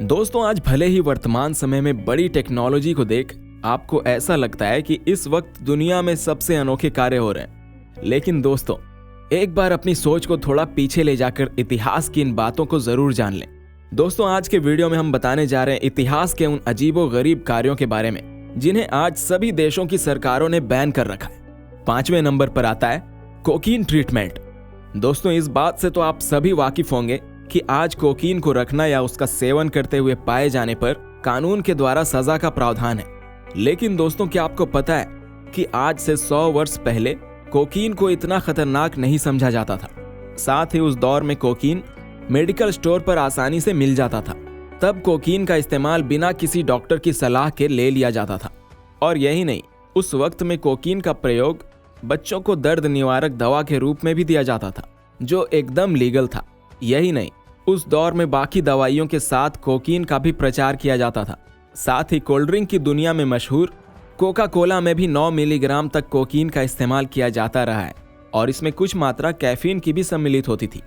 दोस्तों, आज भले ही वर्तमान समय में बड़ी टेक्नोलॉजी को देख आपको ऐसा लगता है कि इस वक्त दुनिया में सबसे अनोखे कार्य हो रहे हैं, लेकिन दोस्तों एक बार अपनी सोच को थोड़ा पीछे ले जाकर इतिहास की इन बातों को जरूर जान लें। दोस्तों, आज के वीडियो में हम बताने जा रहे हैं इतिहास के उन अजीबोगरीब कार्यों के बारे में जिन्हें आज सभी देशों की सरकारों ने बैन कर रखा है। 5वें नंबर पर आता है कोकीन ट्रीटमेंट। दोस्तों, इस बात से तो आप सभी वाकिफ होंगे कि आज कोकीन को रखना या उसका सेवन करते हुए पाए जाने पर कानून के द्वारा सजा का प्रावधान है। लेकिन दोस्तों, क्या आपको पता है कि आज से 100 वर्ष पहले कोकीन को इतना खतरनाक नहीं समझा जाता था। साथ ही उस दौर में कोकीन मेडिकल स्टोर पर आसानी से मिल जाता था। तब कोकीन का इस्तेमाल बिना किसी डॉक्टर की सलाह के ले लिया जाता था। और यही नहीं, उस वक्त में कोकीन का प्रयोग बच्चों को दर्द निवारक दवा के रूप में भी दिया जाता था, जो एकदम लीगल था। यही नहीं, उस दौर में बाकी दवाइयों के साथ कोकीन का भी प्रचार किया जाता था। साथ ही कोल्ड ड्रिंक की दुनिया में मशहूर कोका कोला में भी 9 मिलीग्राम तक कोकीन का इस्तेमाल किया जाता रहा है और इसमें कुछ मात्रा कैफीन की भी सम्मिलित होती थी।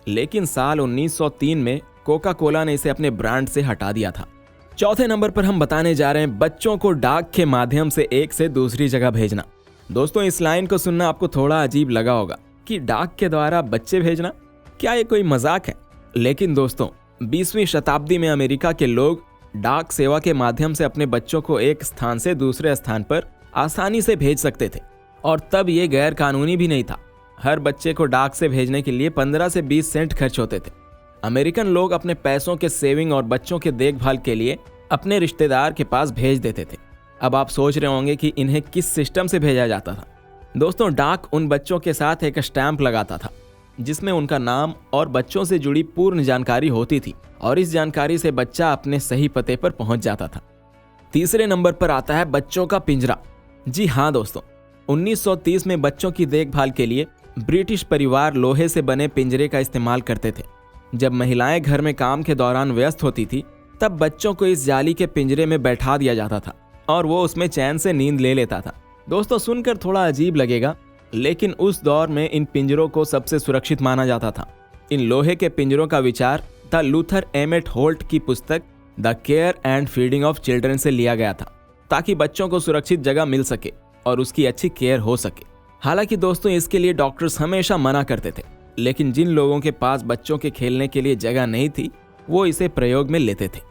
लेकिन साल 1903 में कोका कोला ने इसे अपने ब्रांड से हटा दिया था। चौथे नंबर पर हम बताने जा रहे हैं बच्चों को डाक के माध्यम से एक से दूसरी जगह भेजना। दोस्तों, इस लाइन को सुनना आपको थोड़ा अजीब लगा होगा कि डाक के द्वारा बच्चे भेजना, क्या ये कोई मजाक है? लेकिन दोस्तों, 20वीं शताब्दी में अमेरिका के लोग डाक सेवा के माध्यम से अपने बच्चों को एक स्थान से दूसरे स्थान पर आसानी से भेज सकते थे और तब ये गैर कानूनी भी नहीं था। हर बच्चे को डाक से भेजने के लिए 15 से 20 सेंट खर्च होते थे। अमेरिकन लोग अपने पैसों के सेविंग और बच्चों के देखभाल के लिए अपने रिश्तेदार के पास भेज देते थे। अब आप सोच रहे होंगे कि इन्हें किस सिस्टम से भेजा जाता था। दोस्तों, डाक उन बच्चों के साथ एक स्टैंप लगाता था जिसमें उनका नाम और बच्चों से जुड़ी पूर्ण जानकारी होती थी और इस जानकारी से बच्चा अपने सही पते पर पहुंच जाता था। तीसरे नंबर पर आता है बच्चों का पिंजरा। जी हाँ दोस्तों, 1930 में बच्चों की देखभाल के लिए ब्रिटिश परिवार लोहे से बने पिंजरे का इस्तेमाल करते थे। जब महिलाएं घर में काम के दौरान व्यस्त होती थी तब बच्चों को इस जाली के पिंजरे में बैठा दिया जाता था और वो उसमें चैन से नींद ले लेता था। दोस्तों, सुनकर थोड़ा अजीब लगेगा, लेकिन उस दौर में इन पिंजरों को सबसे सुरक्षित माना जाता था। इन लोहे के पिंजरों का विचार द लूथर एमेट होल्ट की पुस्तक the care and feeding of children से लिया गया था, ताकि बच्चों को सुरक्षित जगह मिल सके और उसकी अच्छी केयर हो सके। हालांकि दोस्तों, इसके लिए डॉक्टर्स हमेशा मना करते थे, लेकिन जिन लोगों के पास बच्चों के खेलने के लिए जगह नहीं थी वो इसे प्रयोग में लेते थे।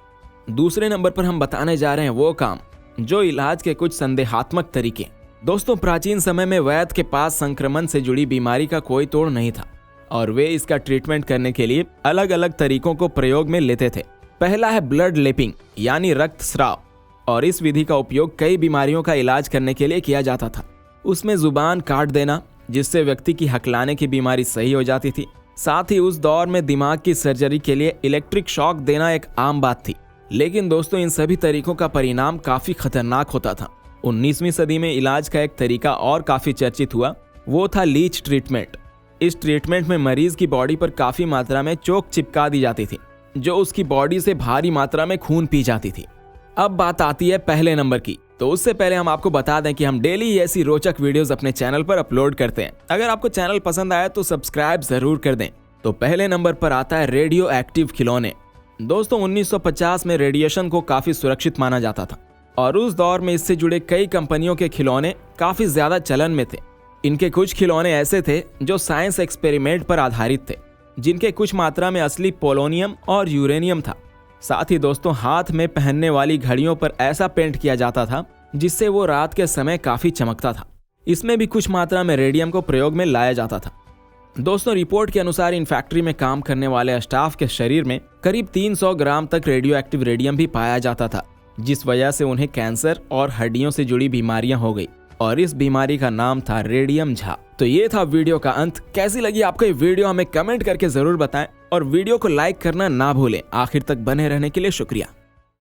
दूसरे नंबर पर हम बताने जा रहे हैं वो काम जो इलाज के कुछ संदेहात्मक तरीके। दोस्तों, प्राचीन समय में वैद्य के पास संक्रमण से जुड़ी बीमारी का कोई तोड़ नहीं था और वे इसका ट्रीटमेंट करने के लिए अलग अलग तरीकों को प्रयोग में लेते थे। पहला है ब्लड लेपिंग यानी रक्त स्राव, और इस विधि का उपयोग कई बीमारियों का इलाज करने के लिए किया जाता था। उसमें जुबान काट देना, जिससे व्यक्ति की हकलाने की बीमारी सही हो जाती थी। साथ ही उस दौर में दिमाग की सर्जरी के लिए इलेक्ट्रिक शॉक देना एक आम बात थी। लेकिन दोस्तों, इन सभी तरीकों का परिणाम काफी खतरनाक होता था। 19वीं सदी में इलाज का एक तरीका और काफी चर्चित हुआ, वो था लीच ट्रीटमेंट। इस ट्रीटमेंट में मरीज की बॉडी पर काफी मात्रा में चोक चिपका दी जाती थी, जो उसकी बॉडी से भारी मात्रा में खून पी जाती थी। अब बात आती है पहले नंबर की, तो उससे पहले हम आपको बता दें कि हम डेली ऐसी रोचक वीडियोस अपने चैनल पर अपलोड करते हैं। अगर आपको चैनल पसंद आया तो सब्सक्राइब जरूर कर दें। तो पहले नंबर पर आता है रेडियो एक्टिव खिलौने। दोस्तों, 1950 में रेडिएशन को काफी सुरक्षित माना जाता था और उस दौर में इससे जुड़े कई कंपनियों के खिलौने काफी ज्यादा चलन में थे। इनके कुछ खिलौने ऐसे थे जो साइंस एक्सपेरिमेंट पर आधारित थे, जिनके कुछ मात्रा में असली पोलोनियम और यूरेनियम था। साथ ही दोस्तों, हाथ में पहनने वाली घड़ियों पर ऐसा पेंट किया जाता था जिससे वो रात के समय काफी चमकता था। इसमें भी कुछ मात्रा में रेडियम को प्रयोग में लाया जाता था। दोस्तों, रिपोर्ट के अनुसार इन फैक्ट्री में काम करने वाले स्टाफ के शरीर में करीब 300 ग्राम तक रेडियो एक्टिव रेडियम भी पाया जाता था, जिस वजह से उन्हें कैंसर और हड्डियों से जुड़ी बीमारियां हो गई और इस बीमारी का नाम था रेडियम झा। तो ये था वीडियो का अंत। कैसी लगी आपको ये वीडियो हमें कमेंट करके जरूर बताएं और वीडियो को लाइक करना ना भूलें। आखिर तक बने रहने के लिए शुक्रिया।